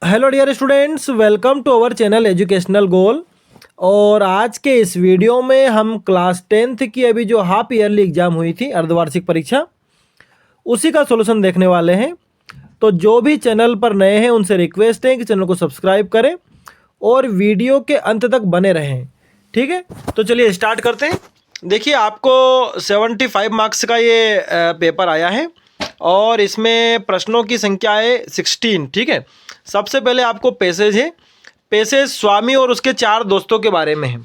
Hello dear students, welcome to our channel educational goal. और आज के इस वीडियो में हम क्लास 10th की अभी जो हाफ ईयरली एग्जाम हुई थी, अर्धवार्षिक परीक्षा, उसी का सॉल्यूशन देखने वाले हैं। तो जो भी चैनल पर नए हैं उनसे रिक्वेस्ट है कि चैनल को सब्सक्राइब करें और वीडियो के अंत तक बने रहें। ठीक है, तो चलिए स्टार्ट करते हैं। देखिए, आपको 75 मार्क्स का ये पेपर आया है और इसमें प्रश्नों की संख्या है 16। ठीक है, सबसे पहले आपको पैसेज है। पैसेज स्वामी और उसके 4 दोस्तों के बारे में है।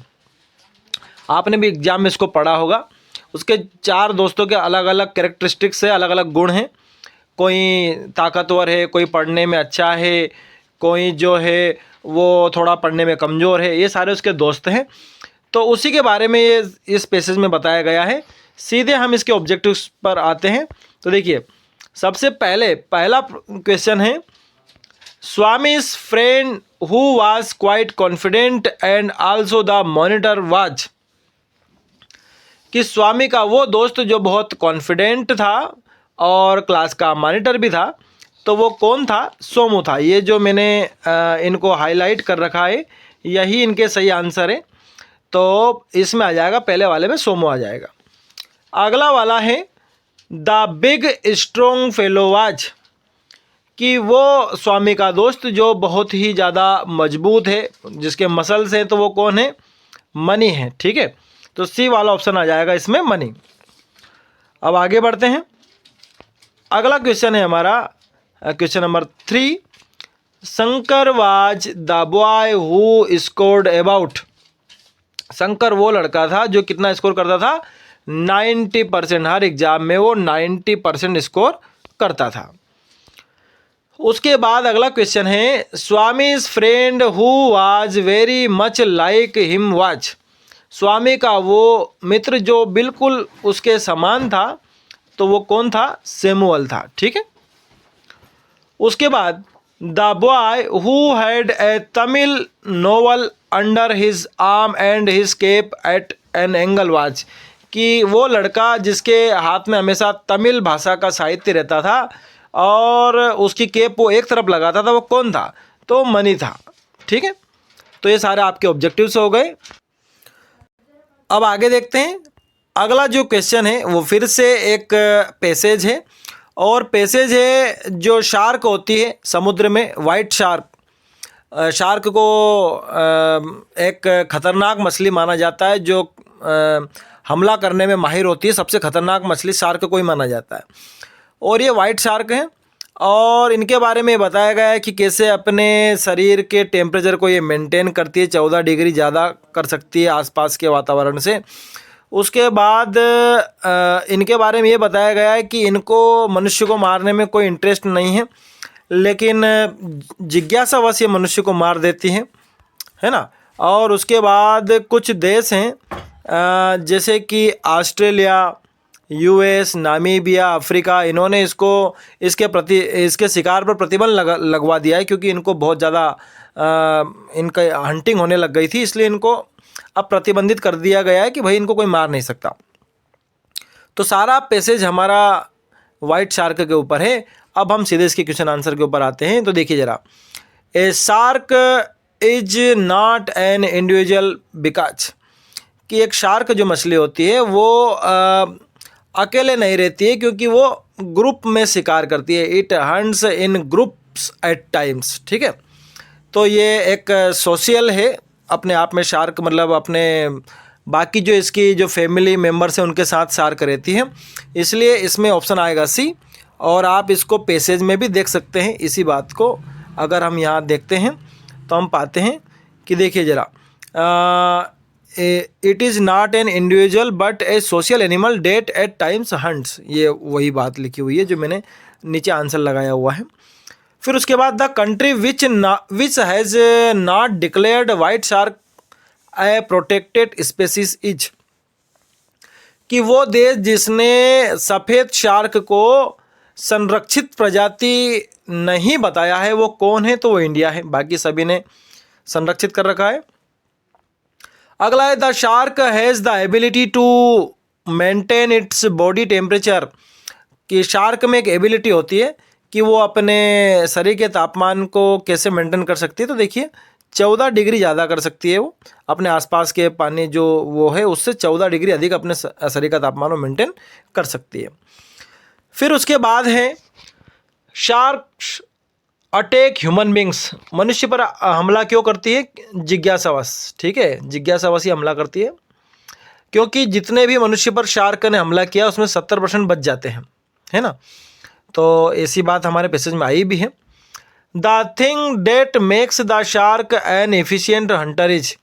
आपने भी एग्जाम में इसको पढ़ा होगा। उसके 4 दोस्तों के अलग अलग कैरेक्टरिस्टिक्स है, अलग अलग गुण हैं। कोई ताकतवर है, कोई पढ़ने में अच्छा है, कोई जो है वो थोड़ा पढ़ने में कमज़ोर है। ये सारे उसके दोस्त हैं। तो उसी के बारे में ये इस पैसेज में बताया गया है। सीधे हम इसके ऑब्जेक्टिव्स पर आते हैं। तो देखिए, सबसे पहला क्वेश्चन है, स्वामी's friend who was quite confident and also the monitor was, कि स्वामी का वो दोस्त जो बहुत कॉन्फिडेंट था और क्लास का मॉनिटर भी था, तो वो कौन था? सोमू था। ये जो मैंने इनको हाईलाइट कर रखा है, यही इनके सही आंसर है। तो इसमें आ जाएगा, पहले वाले में सोमू आ जाएगा। अगला वाला है, the big strong fellow was, कि वो स्वामी का दोस्त जो बहुत ही ज़्यादा मजबूत है, जिसके मसल्स हैं, तो वो कौन है? मनी है। ठीक है, तो सी वाला ऑप्शन आ जाएगा इसमें, मनी। अब आगे बढ़ते हैं। अगला क्वेश्चन है हमारा question number 3, Shankar was the boy who scored about. Shankar वो लड़का था जो कितना स्कोर करता था? 90%। हर एग्जाम में वो 90% स्कोर करता था। उसके बाद अगला क्वेश्चन है, Swami's friend who was very much like him was. Swami का वो मित्र जो बिल्कुल उसके समान था, तो वो कौन था? सैमुअल था। ठीक है, उसके बाद, the boy who had a Tamil novel under his arm and his cap at an angle was, कि वो लड़का जिसके हाथ में हमेशा तमिल भाषा का साहित्य रहता था और उसकी केप वो एक तरफ लगाता था, वो कौन था? तो मनी था। ठीक है, तो ये सारे आपके ऑब्जेक्टिव्स हो गए। अब आगे देखते हैं। अगला जो क्वेश्चन है वो फिर से एक पैसेज है, और पैसेज है जो शार्क होती है समुद्र में, वाइट शार्क। शार्क को एक खतरनाक मछली माना जाता है, जो हमला करने में माहिर होती है। सबसे खतरनाक मछली शार्क को ही माना जाता है, और ये वाइट शार्क हैं। और इनके बारे में बताया गया है कि कैसे अपने शरीर के टेम्परेचर को ये मेंटेन करती है, 14 डिग्री ज़्यादा कर सकती है आसपास के वातावरण से। उसके बाद इनके बारे में ये बताया गया है कि इनको मनुष्य को मारने में कोई इंटरेस्ट नहीं है, लेकिन जिज्ञासावश ये मनुष्य को मार देती है ना। और उसके बाद कुछ देश हैं जैसे कि ऑस्ट्रेलिया, यूएस, नामीबिया, अफ्रीका, इन्होंने इसके शिकार पर प्रतिबंध लगवा दिया है, क्योंकि इनको बहुत ज़्यादा इनका हंटिंग होने लग गई थी। इसलिए इनको अब प्रतिबंधित कर दिया गया है कि भाई इनको कोई मार नहीं सकता। तो सारा पैसेज हमारा वाइट शार्क के ऊपर है। अब हम सीधे इसके क्वेश्चन आंसर के ऊपर आते हैं। तो देखिए ज़रा, a shark is not an individual because, कि एक शार्क जो मछली होती है वो अकेले नहीं रहती है, क्योंकि वो ग्रुप में शिकार करती है। It hunts in groups eight times. ठीक है, तो ये एक सोशल है अपने आप में। शार्क मतलब अपने बाकी जो इसकी जो फैमिली मेम्बर्स हैं उनके साथ शार्क रहती है, इसलिए इसमें ऑप्शन आएगा सी। और आप इसको पैसेज में भी देख सकते हैं इसी बात को। अगर हम यहाँ देखते हैं तो हम पाते हैं कि देखिए ज़रा, it is not an individual but a social animal that at times hunts. ये वही बात लिखी हुई है जो मैंने नीचे आंसर लगाया हुआ है। फिर उसके बाद, the country which has not declared white shark A protected species is, कि वो देश जिसने सफ़ेद शार्क को संरक्षित प्रजाति नहीं बताया है वो कौन है? तो वो इंडिया है। बाकी सभी ने संरक्षित कर रखा है। अगला है, the shark has the ability to maintain its body temperature, कि शार्क में एक एबिलिटी होती है कि कि वो अपने शरीर के तापमान को कैसे मेंटेन कर सकती है। तो देखिए 14 डिग्री ज़्यादा कर सकती है वो, अपने आसपास के पानी जो वो है उससे 14 डिग्री अधिक अपने शरीर का तापमान वो मेंटेन कर सकती है। फिर उसके बाद है शार्क्स अटैक ह्यूमन बींग्स, मनुष्य पर हमला क्यों करती है? जिज्ञासावश, ठीक है, जिज्ञासावश ही हमला करती है, क्योंकि जितने भी मनुष्य पर शार्क ने हमला किया उसमें 70% बच जाते हैं, है ना। तो ऐसी बात हमारे पैसेज में आई भी है। The thing date makes the shark N efficient Hunter is,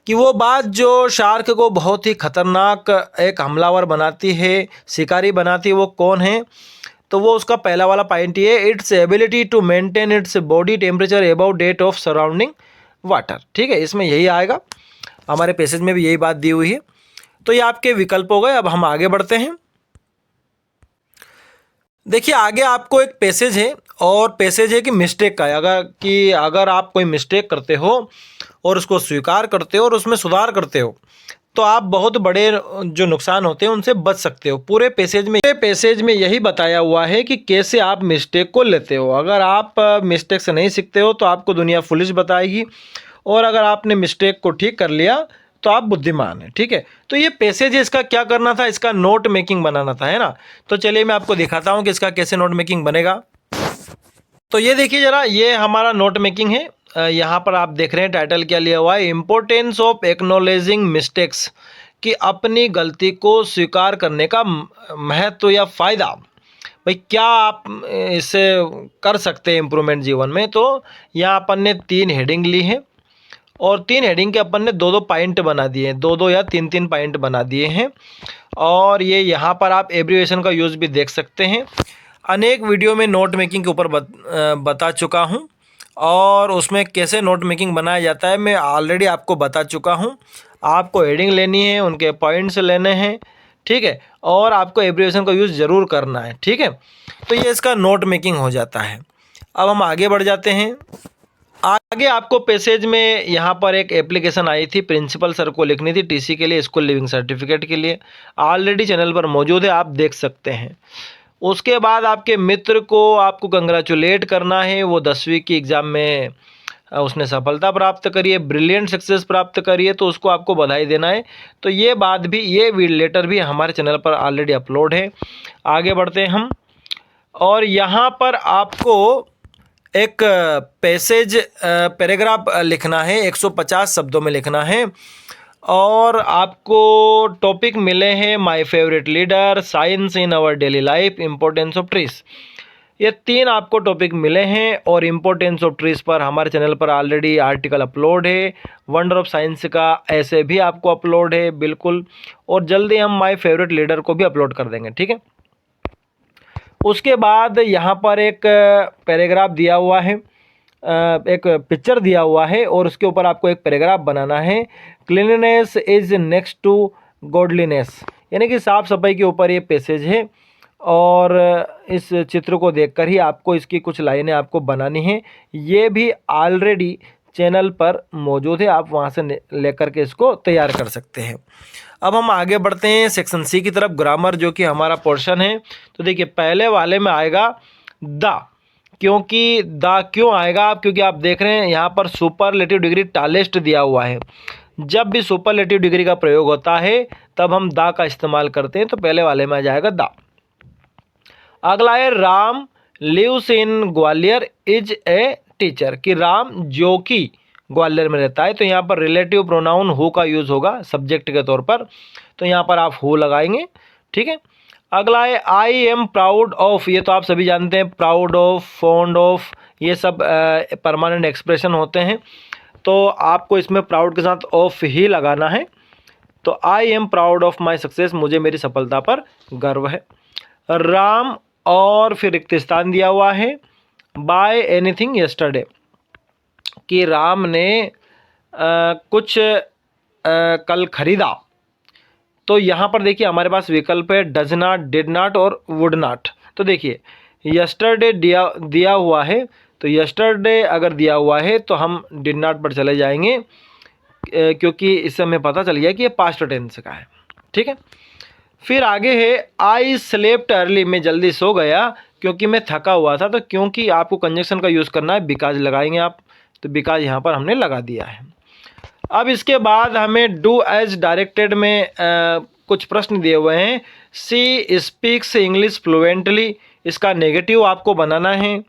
कि वो बात जो शार्क को बहुत ही खतरनाक एक हमलावर बनाती है, शिकारी बनाती है, वो कौन है? तो वो उसका पहला वाला पॉइंट ये, its ability to maintain its body temperature above that of surrounding water, ठीक है, इसमें यही आएगा। हमारे पैसेज में भी यही बात दी हुई है। तो ये आपके विकल्प हो गए। अब हम आगे बढ़ते हैं। देखिए आगे आपको एक पैसेज है, और पैसेज है कि मिस्टेक का है। अगर आप कोई मिस्टेक करते हो और उसको स्वीकार करते हो और उसमें सुधार करते हो तो आप बहुत बड़े जो नुकसान होते हैं उनसे बच सकते हो। पूरे पैसेज में यही बताया हुआ है कि कैसे आप मिस्टेक को लेते हो। अगर आप मिस्टेक से नहीं सीखते हो तो आपको दुनिया फुलिश बताएगी, और अगर आपने मिस्टेक को ठीक कर लिया तो आप बुद्धिमान हैं, ठीक है। तो ये पैसेज है, इसका क्या करना था? इसका नोट मेकिंग बनाना था, है ना। तो चलिए मैं आपको दिखाता हूँ कि इसका कैसे नोट मेकिंग बनेगा। तो ये देखिए ज़रा, ये हमारा नोट मेकिंग है। यहाँ पर आप देख रहे हैं टाइटल क्या लिया हुआ है, इम्पोर्टेंस ऑफ एक्नॉलेजिंग मिस्टेक्स, कि अपनी गलती को स्वीकार करने का महत्व या फ़ायदा। भाई क्या आप इससे कर सकते हैं इम्प्रूवमेंट जीवन में। तो यहाँ अपन ने 3 हेडिंग ली है, और 3 हेडिंग के अपन ने 2-2 पॉइंट बना दिए हैं, 2-2 या 3-3 पॉइंट बना दिए हैं। और ये यहाँ पर आप एब्रीविएशन का यूज़ भी देख सकते हैं। अनेक वीडियो में नोट मेकिंग के ऊपर बता चुका हूँ, और उसमें कैसे नोट मेकिंग बनाया जाता है मैं ऑलरेडी आपको बता चुका हूँ। आपको हेडिंग लेनी है, उनके पॉइंट्स लेने हैं, ठीक है, और आपको एब्रीविएशन का यूज़ ज़रूर करना है, ठीक है। तो ये इसका नोट मेकिंग हो जाता है। अब हम आगे बढ़ जाते हैं। आगे आपको पैसेज में यहाँ पर एक एप्लीकेशन आई थी, प्रिंसिपल सर को लिखनी थी टीसी के लिए, स्कूल लिविंग सर्टिफिकेट के लिए। ऑलरेडी चैनल पर मौजूद है, आप देख सकते हैं। उसके बाद आपके मित्र को आपको कंग्रेचुलेट करना है, वो 10वीं की एग्ज़ाम में उसने सफलता प्राप्त करी है, ब्रिलियंट सक्सेस प्राप्त करी है, तो उसको आपको बधाई देना है। तो ये बात भी, ये लेटर भी हमारे चैनल पर ऑलरेडी अपलोड है। आगे बढ़ते हैं हम, और यहाँ पर आपको एक पैराग्राफ लिखना है, 150 शब्दों में लिखना है। और आपको टॉपिक मिले हैं my favourite leader, science in our daily life, importance of trees. ये 3 आपको टॉपिक मिले हैं, और इम्पोर्टेंस ऑफ ट्रीज पर हमारे चैनल पर ऑलरेडी आर्टिकल अपलोड है। वंडर ऑफ साइंस का ऐसे भी आपको अपलोड है, बिल्कुल। और जल्दी हम माय फेवरेट लीडर को भी अपलोड कर देंगे, ठीक है। उसके बाद यहाँ पर एक पैराग्राफ दिया हुआ है, एक पिक्चर दिया हुआ है, और उसके ऊपर आपको एक पैराग्राफ बनाना है। Cleanliness is next to godliness, यानी कि साफ़ सफाई के ऊपर ये पैसेज है। और इस चित्र को देखकर ही आपको इसकी कुछ लाइनें आपको बनानी हैं। ये भी ऑलरेडी चैनल पर मौजूद है, आप वहाँ से लेकर के इसको तैयार कर सकते हैं। अब हम आगे बढ़ते हैं सेक्शन सी की तरफ, ग्रामर, जो कि हमारा पोर्शन है। तो देखिए पहले वाले में आएगा द, क्योंकि द क्यों आएगा? क्योंकि आप देख रहे हैं यहाँ पर सुपरलेटिव डिग्री टालेस्ट दिया हुआ है। जब भी सुपरलेटिव डिग्री का प्रयोग होता है तब हम द का इस्तेमाल करते हैं, तो पहले वाले में आ जाएगा द। अगला है Ram lives in Gwalior is a teacher, कि राम जो कि ग्वालियर में रहता है। तो यहाँ पर रिलेटिव प्रोनाउन हु का यूज़ होगा सब्जेक्ट के तौर पर, तो यहाँ पर आप हु लगाएंगे, ठीक है। अगला है आई एम प्राउड ऑफ, ये तो आप सभी जानते हैं, प्राउड ऑफ, फॉन्ड ऑफ, ये सब परमानेंट एक्सप्रेशन होते हैं। तो आपको इसमें प्राउड के साथ ऑफ ही लगाना है। तो I am proud of my success, मुझे मेरी सफलता पर गर्व है। राम, और फिर रिक्त स्थान दिया हुआ है, बाय एनीथिंग यस्टरडे, कि राम ने कुछ कल खरीदा। तो यहाँ पर देखिए हमारे पास विकल्प है डज नॉट, डिड नॉट और वुड नॉट। तो देखिए यस्टरडे दिया हुआ है, तो यस्टरडे अगर दिया हुआ है तो हम डिड नॉट पर चले जाएंगे, क्योंकि इससे हमें पता चल गया कि ये पास्ट टेंस का है, ठीक है। फिर आगे है आई स्लेप्ट अर्ली, मैं जल्दी सो गया, क्योंकि मैं थका हुआ था, तो क्योंकि आपको कंजंक्शन का यूज़ करना है, बिकॉज लगाएंगे आप, तो बिकॉज यहाँ पर हमने लगा दिया है। अब इसके बाद हमें डू एज डायरेक्टेड में कुछ प्रश्न दिए हुए हैं। सी स्पीक्स इंग्लिश फ्लुएंटली, इसका नेगेटिव आपको बनाना है।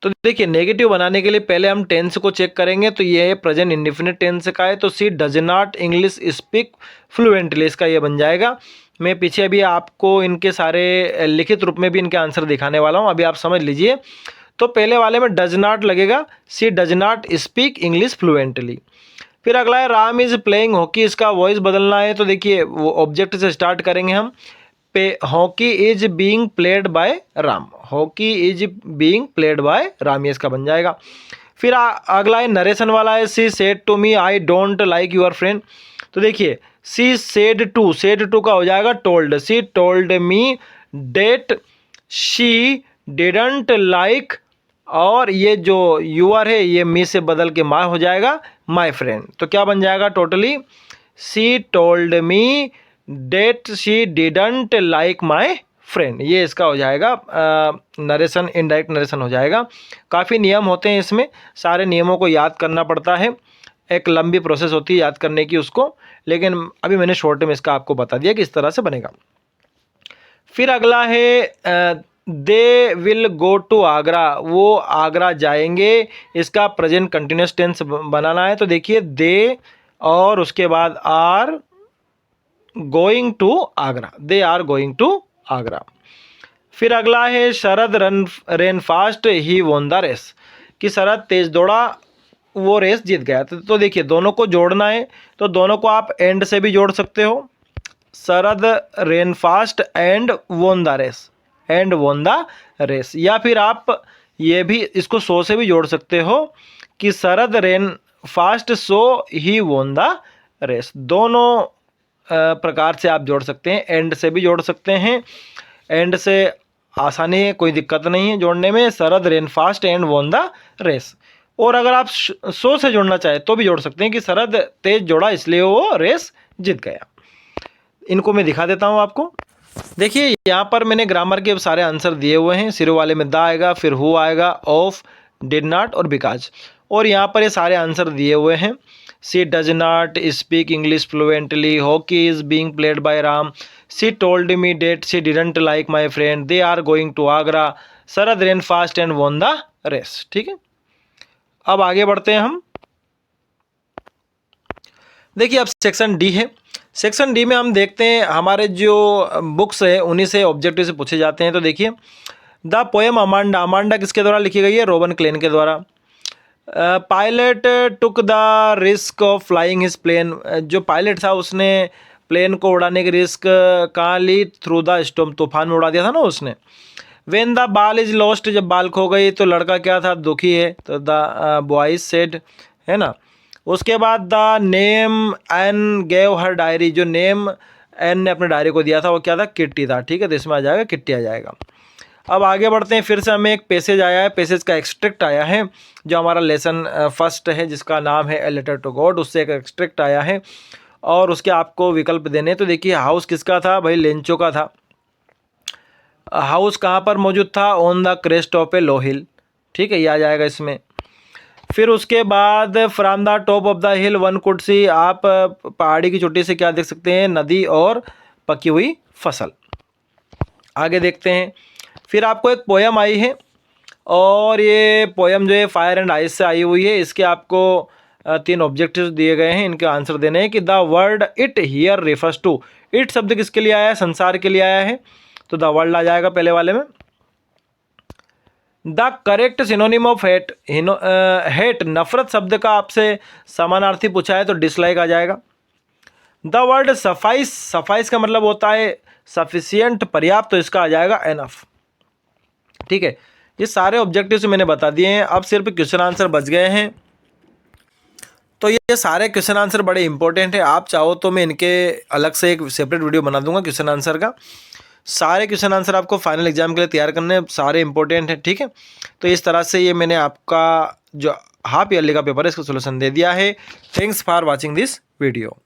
तो देखिए नेगेटिव बनाने के लिए पहले हम टेंस को चेक करेंगे, तो ये प्रेजेंट इंडेफिनिट टेंस का है, तो she does not English speak fluently, इसका ये बन जाएगा। मैं पीछे अभी आपको इनके सारे लिखित रूप में भी इनके आंसर दिखाने वाला हूँ, अभी आप समझ लीजिए। तो पहले वाले में डज नॉट लगेगा, she does not speak English fluently. फिर अगला है राम इज प्लेइंग हॉकी, इसका वॉइस बदलना है, तो देखिए वो ऑब्जेक्ट से स्टार्ट करेंगे हम। Hockey is being played by Ram, hockey is being played by Ram, ये इसका बन जाएगा। फिर अगला है नरेशन वाला है, she said to me I don't like your friend, तो देखिए सी सेड टू का हो जाएगा told, she told me that she didn't like, और ये जो यूआर है ये मी से बदल के माई हो जाएगा, माई फ्रेंड। तो क्या बन जाएगा totally, she told me that she didn't like my friend, ये इसका हो जाएगा नरेशन, इनडायरेक्ट नरेशन हो जाएगा। काफ़ी नियम होते हैं इसमें, सारे नियमों को याद करना पड़ता है, एक लंबी प्रोसेस होती है याद करने की उसको, लेकिन अभी मैंने शॉर्ट में इसका आपको बता दिया कि इस तरह से बनेगा। फिर अगला है they will go to Agra, वो आगरा जाएंगे, इसका प्रेजेंट कंटिन्यूस टेंस बनाना है, तो देखिए दे और उसके बाद are going to Agra, they are going to Agra. फिर अगला है Sharad ran fast he won the race, कि शरद तेज दौड़ा वो रेस जीत गया। तो देखिए दोनों को जोड़ना है, तो दोनों को आप एंड से भी जोड़ सकते हो, Sharad ran fast and won the race, and won the race, या फिर आप ये भी इसको सो से भी जोड़ सकते हो कि Sharad ran fast so he won the race. दोनों प्रकार से आप जोड़ सकते हैं, एंड से भी जोड़ सकते हैं, एंड से आसानी है, कोई दिक्कत नहीं है जोड़ने में, Sharad ran fast and won the race. और अगर आप सो से जोड़ना चाहे तो भी जोड़ सकते हैं कि शरद तेज जोड़ा इसलिए वो रेस जीत गया। इनको मैं दिखा देता हूँ आपको। देखिए यहाँ पर मैंने ग्रामर के सारे आंसर दिए हुए हैं, शुरू वाले में द आएगा, फिर हु आएगा, ऑफ, डिड नॉट और बिकॉज, और यहाँ पर ये सारे आंसर दिए हुए हैं। She does not speak English fluently, hockey is being played by Ram, she told me that she didn't like my friend, they are going to Agra, Sharad ran fast and won the race. ठीक है, अब आगे बढ़ते हैं हम। देखिए अब सेक्शन डी है, सेक्शन डी में हम देखते हैं हमारे जो बुक्स है उन्हीं से ऑब्जेक्टिव से पूछे जाते हैं। तो देखिए द पोएम अमांडा, अमांडा किसके द्वारा लिखी गई है, रोबन क्लेन के द्वारा। Pilot took the risk of flying his plane, जो पायलट था उसने प्लेन को उड़ाने की रिस्क कहाँ ली, थ्रू द स्टॉर्म, तूफान में उड़ा दिया था ना उसने। व्हेन द बाल इज लॉस्ट, जब बाल खो गई तो लड़का क्या था, दुखी है, तो द बॉयज सेड, है ना। उसके बाद the name Anne gave her diary, जो नेम एन ने अपने डायरी को दिया था वो क्या था, किट्टी था। ठीक है, तो इसमें आ जाएगा किट्टी आ जाएगा। अब आगे बढ़ते हैं, फिर से हमें एक पैसेज आया है, पैसेज का एक्सट्रैक्ट आया है, जो हमारा लेसन फर्स्ट है जिसका नाम है ए लेटर टू गॉड, उससे एक एक्सट्रैक्ट आया है और उसके आपको विकल्प देने। तो देखिए हाउस किसका था भाई, लेंचो का था। हाउस कहाँ पर मौजूद था, ऑन द क्रेस्ट ऑफ ए लो हिल। ठीक है, ये आ जाएगा इसमें। फिर उसके बाद from the top of the hill one could see, आप पहाड़ी की चोटी से क्या देख सकते हैं, नदी और पकी हुई फसल। आगे देखते हैं, फिर आपको एक पोयम आई है और ये पोयम जो है फायर एंड आइस से आई हुई है। इसके आपको 3 ऑब्जेक्टिव्स दिए गए हैं, इनके आंसर देने हैं कि the word it here refers to, it शब्द किसके लिए आया है, संसार के लिए आया है, तो द वर्ल्ड आ जाएगा पहले वाले में। The correct synonym of hate, hate नफरत शब्द का आपसे समानार्थी पूछा है तो डिसलाइक आ जाएगा। द वर्ड सफाइस, सफाइस का मतलब होता है सफिशियंट, पर्याप्त, तो इसका आ जाएगा एनफ। ठीक है, ये सारे ऑब्जेक्टिव्स मैंने बता दिए हैं, अब सिर्फ क्वेश्चन आंसर बच गए हैं। तो ये सारे क्वेश्चन आंसर बड़े इंपॉर्टेंट है, आप चाहो तो मैं इनके अलग से एक सेपरेट वीडियो बना दूंगा क्वेश्चन आंसर का। सारे क्वेश्चन आंसर आपको फाइनल एग्जाम के लिए तैयार करने, सारे इंपॉर्टेंट हैं। ठीक है, तो इस तरह से ये मैंने आपका जो हाफ ईयरली का पेपर है इसका सोल्यूशन दे दिया है। Thanks for watching this video.